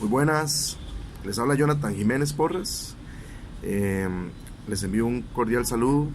Muy buenas, les habla Jonathan Jiménez Porras. Les envío un cordial saludo.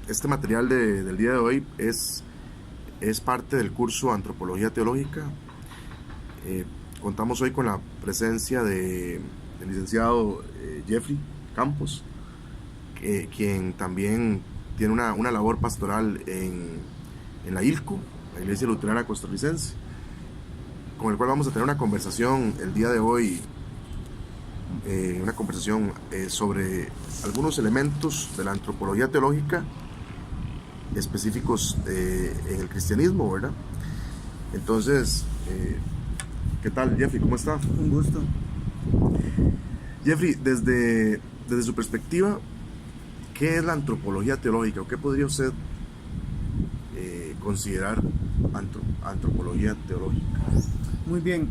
Este material del día de hoy es parte del curso Antropología Teológica. Contamos hoy con la presencia del licenciado Jeffrey Campos, quien también tiene una labor pastoral en la ILCO, la Iglesia Luterana Costarricense, con el cual vamos a tener una conversación el día de hoy, una conversación sobre algunos elementos de la antropología teológica específicos en el cristianismo, ¿verdad? Entonces, ¿qué tal, Jeffrey? ¿Cómo está? Un gusto. Jeffrey, desde su perspectiva, ¿qué es la antropología teológica o qué podría usted considerar antropología teológica? Muy bien,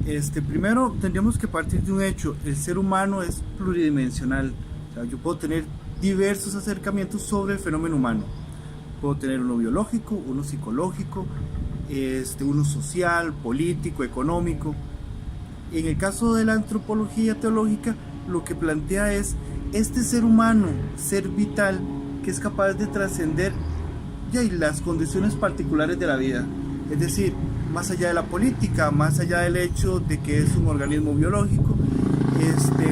primero tendríamos que partir de un hecho: el ser humano es pluridimensional. O sea, yo puedo tener diversos acercamientos sobre el fenómeno humano. Puedo tener uno biológico, uno psicológico, uno social, político, económico. En el caso de la antropología teológica, lo que plantea es este ser humano, ser vital, que es capaz de trascender las condiciones particulares de la vida. Es decir, más allá de la política, más allá del hecho de que es un organismo biológico, este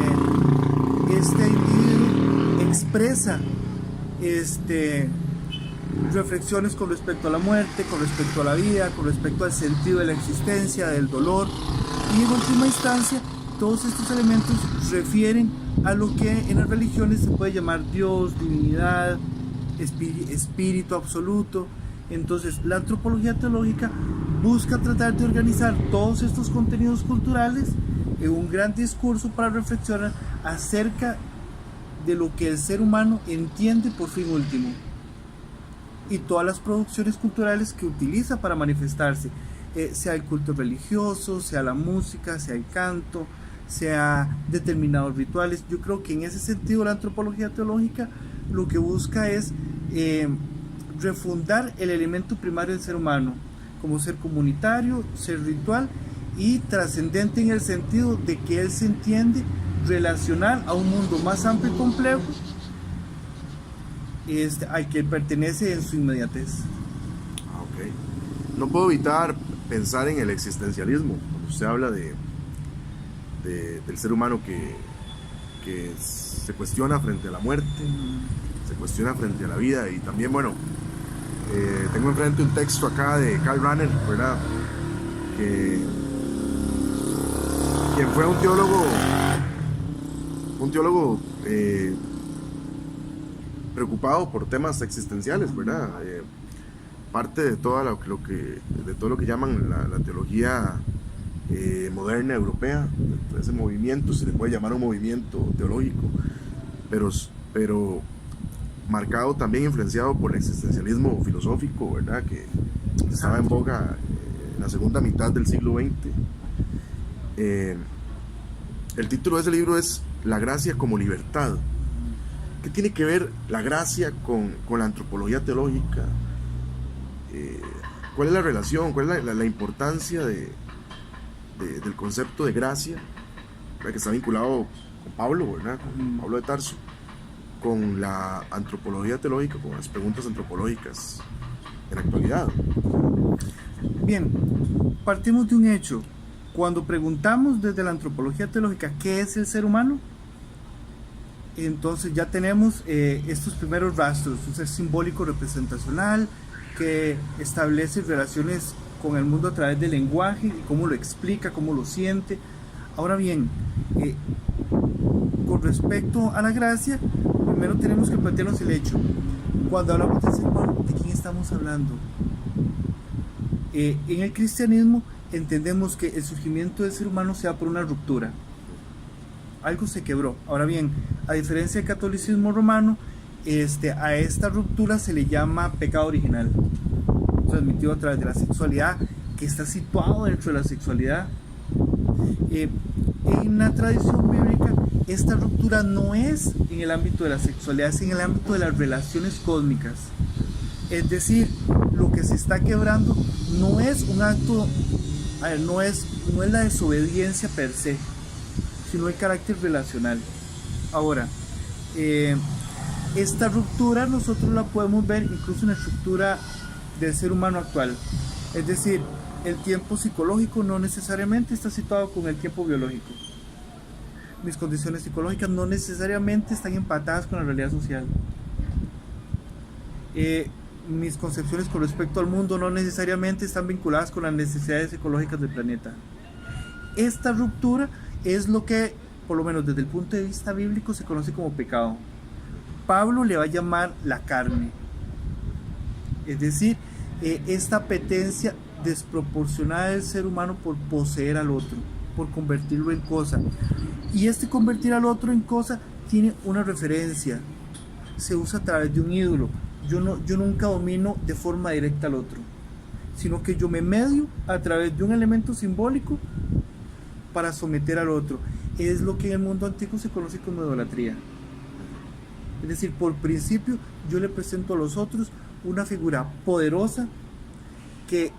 individuo expresa reflexiones con respecto a la muerte, con respecto a la vida, con respecto al sentido de la existencia, del dolor, y en última instancia todos estos elementos refieren a lo que en las religiones se puede llamar Dios, divinidad, espíritu absoluto. Entonces, la antropología teológica busca tratar de organizar todos estos contenidos culturales en un gran discurso para reflexionar acerca de lo que el ser humano entiende por fin último y todas las producciones culturales que utiliza para manifestarse, sea el culto religioso, sea la música, sea el canto, sea determinados rituales. Yo creo que en ese sentido la antropología teológica lo que busca es refundar el elemento primario del ser humano como ser comunitario, ser ritual y trascendente, en el sentido de que él se entiende relacional a un mundo más amplio y complejo al que pertenece en su inmediatez. Okay. No puedo evitar pensar en el existencialismo cuando usted habla del ser humano que se cuestiona frente a la muerte, se cuestiona frente a la vida. Y también, bueno, tengo enfrente un texto acá de Karl Rahner, ¿verdad? Quien fue un teólogo preocupado por temas existenciales, ¿verdad? Parte de todo lo que llaman la teología moderna europea, ese movimiento, se le puede llamar un movimiento teológico, pero marcado también, influenciado por el existencialismo filosófico, ¿verdad? Que estaba en boga en la segunda mitad del siglo XX. El título de ese libro es La gracia como libertad. ¿Qué tiene que ver la gracia con la antropología teológica? ¿Cuál es la relación? ¿Cuál es la importancia del concepto de gracia, ¿verdad? Que está vinculado con Pablo, ¿verdad? Con Pablo de Tarso, con la antropología teológica, con las preguntas antropológicas en la actualidad? Bien, partimos de un hecho. Cuando preguntamos desde la antropología teológica ¿qué es el ser humano?, entonces ya tenemos estos primeros rastros: un ser simbólico representacional que establece relaciones con el mundo a través del lenguaje y cómo lo explica, cómo lo siente. Ahora bien, con respecto a la gracia, primero tenemos que plantearnos el hecho: cuando hablamos del ser humano, ¿de quién estamos hablando? En el cristianismo entendemos que el surgimiento del ser humano se da por una ruptura. Algo se quebró. Ahora bien, a diferencia del catolicismo romano, a esta ruptura se le llama pecado original, transmitido a través de la sexualidad, que está situado dentro de la sexualidad. En la tradición bíblica, esta ruptura no es en el ámbito de la sexualidad, es en el ámbito de las relaciones cósmicas. Es decir, lo que se está quebrando no es un acto A ver, no es la desobediencia per se, sino el carácter relacional. Ahora, esta ruptura nosotros la podemos ver incluso en la estructura del ser humano actual. Es decir, el tiempo psicológico no necesariamente está situado con el tiempo biológico. Mis condiciones psicológicas no necesariamente están empatadas con la realidad social. Mis concepciones con respecto al mundo no necesariamente están vinculadas con las necesidades ecológicas del planeta. Esta ruptura es lo que, por lo menos desde el punto de vista bíblico, se conoce como pecado. Pablo le va a llamar la carne, es decir, esta apetencia desproporcionada del ser humano por poseer al otro, por convertirlo en cosa. Y este convertir al otro en cosa tiene una referencia, se usa a través de un ídolo. Yo nunca domino de forma directa al otro, sino que yo me medio a través de un elemento simbólico para someter al otro. Es lo que en el mundo antiguo se conoce como idolatría. Es decir, por principio yo le presento a los otros una figura poderosa que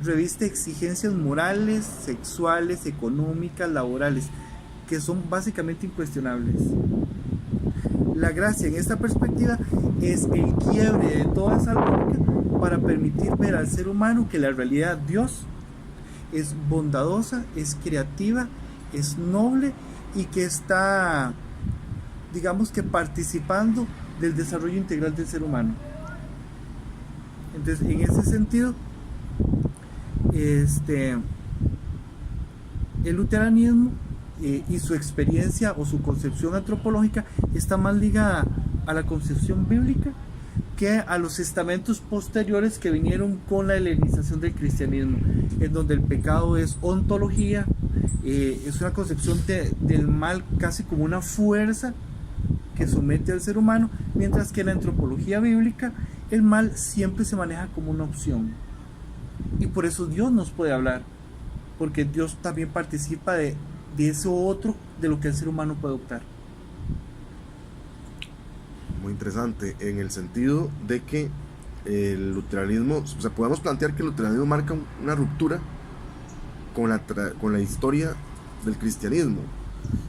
reviste exigencias morales, sexuales, económicas, laborales, que son básicamente incuestionables. La gracia en esta perspectiva es el quiebre de toda esa lógica para permitir ver al ser humano que la realidad Dios es bondadosa, es creativa, es noble y que está, digamos que participando del desarrollo integral del ser humano. Entonces, en ese sentido, el luteranismo y su experiencia o su concepción antropológica está más ligada a la concepción bíblica que a los estamentos posteriores que vinieron con la helenización del cristianismo, en donde el pecado es ontología, es una concepción del mal casi como una fuerza que somete al ser humano, mientras que en la antropología bíblica el mal siempre se maneja como una opción. Y por eso Dios nos puede hablar, porque Dios también participa de eso otro de lo que el ser humano puede optar. Muy interesante, en el sentido de que el luteranismo, o sea, podemos plantear que el luteranismo marca una ruptura con la historia del cristianismo.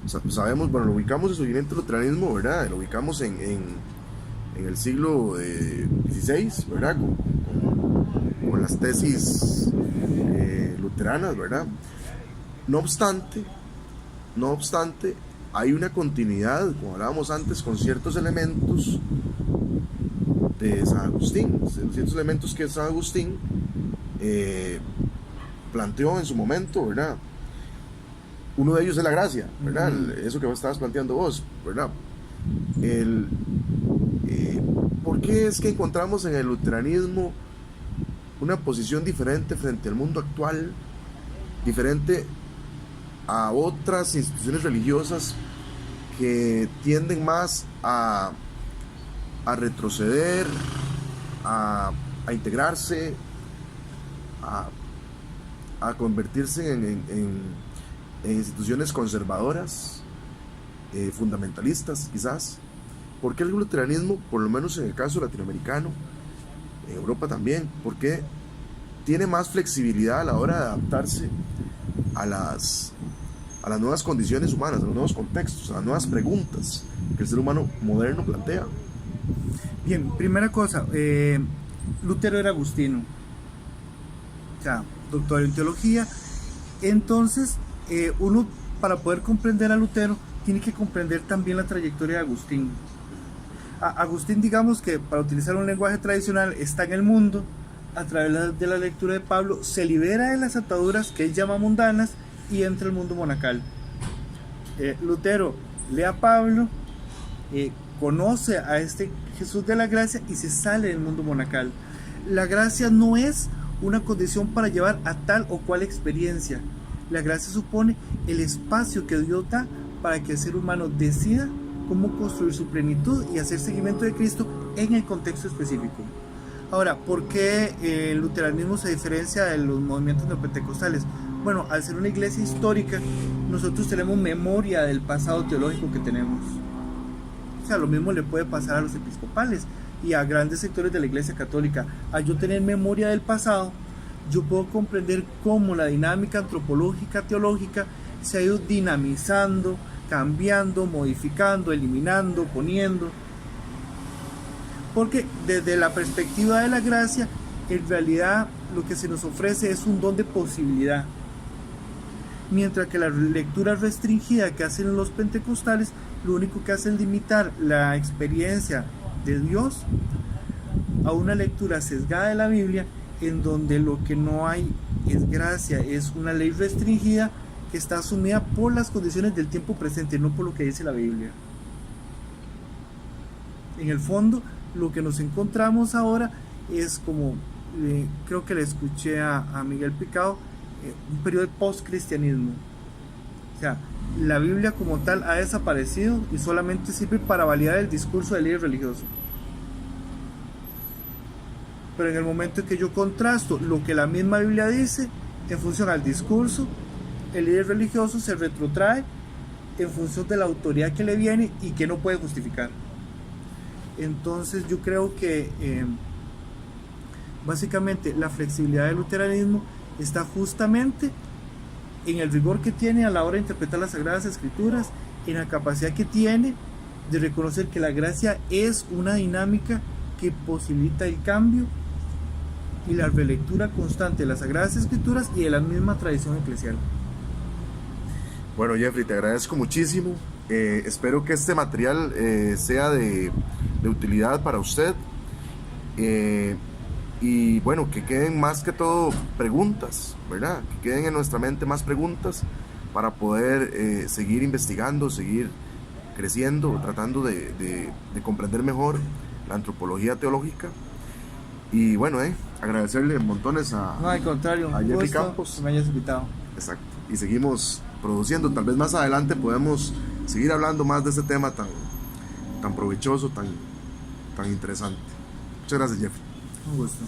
O sea, sabemos, bueno, lo ubicamos el surgimiento del luteranismo, ¿verdad? Lo ubicamos en el siglo XVI, ¿verdad? Con las tesis luteranas, ¿verdad? No obstante, hay una continuidad, como hablábamos antes, con ciertos elementos de San Agustín, ciertos elementos que San Agustín planteó en su momento, ¿verdad? Uno de ellos es la gracia, ¿verdad? Eso que vos estabas planteando vos, ¿verdad? ¿Por qué es que encontramos en el luteranismo una posición diferente frente al mundo actual, diferente a otras instituciones religiosas que tienden más a retroceder, a integrarse, a convertirse en instituciones conservadoras, fundamentalistas quizás? ¿Por qué el luteranismo, por lo menos en el caso latinoamericano, en Europa también, por qué tiene más flexibilidad a la hora de adaptarse a las nuevas condiciones humanas, a los nuevos contextos, a las nuevas preguntas que el ser humano moderno plantea? Bien, primera cosa, Lutero era agustino, o sea, doctor en teología. Entonces, uno, para poder comprender a Lutero, tiene que comprender también la trayectoria de Agustín. Agustín, digamos que, para utilizar un lenguaje tradicional, está en el mundo, a través de la lectura de Pablo, se libera de las ataduras que él llama mundanas y entra al mundo monacal. Lutero lee a Pablo, conoce a este Jesús de la gracia y se sale del mundo monacal. La gracia no es una condición para llevar a tal o cual experiencia. La gracia supone el espacio que Dios da para que el ser humano decida cómo construir su plenitud y hacer seguimiento de Cristo en el contexto específico. Ahora, ¿por qué el luteranismo se diferencia de los movimientos neopentecostales? Bueno, al ser una iglesia histórica, nosotros tenemos memoria del pasado teológico que tenemos. O sea, lo mismo le puede pasar a los episcopales y a grandes sectores de la iglesia católica. Al yo tener memoria del pasado, yo puedo comprender cómo la dinámica antropológica teológica se ha ido dinamizando, cambiando, modificando, eliminando, poniendo. Porque desde la perspectiva de la gracia, en realidad lo que se nos ofrece es un don de posibilidad. Mientras que la lectura restringida que hacen los pentecostales, lo único que hace es limitar la experiencia de Dios a una lectura sesgada de la Biblia, en donde lo que no hay es gracia, es una ley restringida que está asumida por las condiciones del tiempo presente, no por lo que dice la Biblia. En el fondo, lo que nos encontramos ahora es como, creo que le escuché a Miguel Picado, un periodo de post-cristianismo. O sea, la Biblia como tal ha desaparecido y solamente sirve para validar el discurso del líder religioso. Pero en el momento en que yo contrasto lo que la misma Biblia dice en función al discurso, el líder religioso se retrotrae en función de la autoridad que le viene y que no puede justificar. Entonces yo creo que básicamente la flexibilidad del luteranismo está justamente en el rigor que tiene a la hora de interpretar las Sagradas Escrituras, en la capacidad que tiene de reconocer que la gracia es una dinámica que posibilita el cambio y la relectura constante de las Sagradas Escrituras y de la misma tradición eclesial. Bueno, Jeffrey, te agradezco muchísimo. Espero que este material sea de utilidad para usted. Y bueno, que queden más que todo preguntas, ¿verdad? Que queden en nuestra mente más preguntas para poder seguir investigando, seguir creciendo, tratando de comprender mejor la antropología teológica. Y bueno, agradecerle montones No, al contrario, a Jeffrey Campos. Que me hayas invitado. Exacto. Y seguimos produciendo. Tal vez más adelante podemos seguir hablando más de este tema tan provechoso, tan interesante. Muchas gracias, Jeffrey. Un gusto.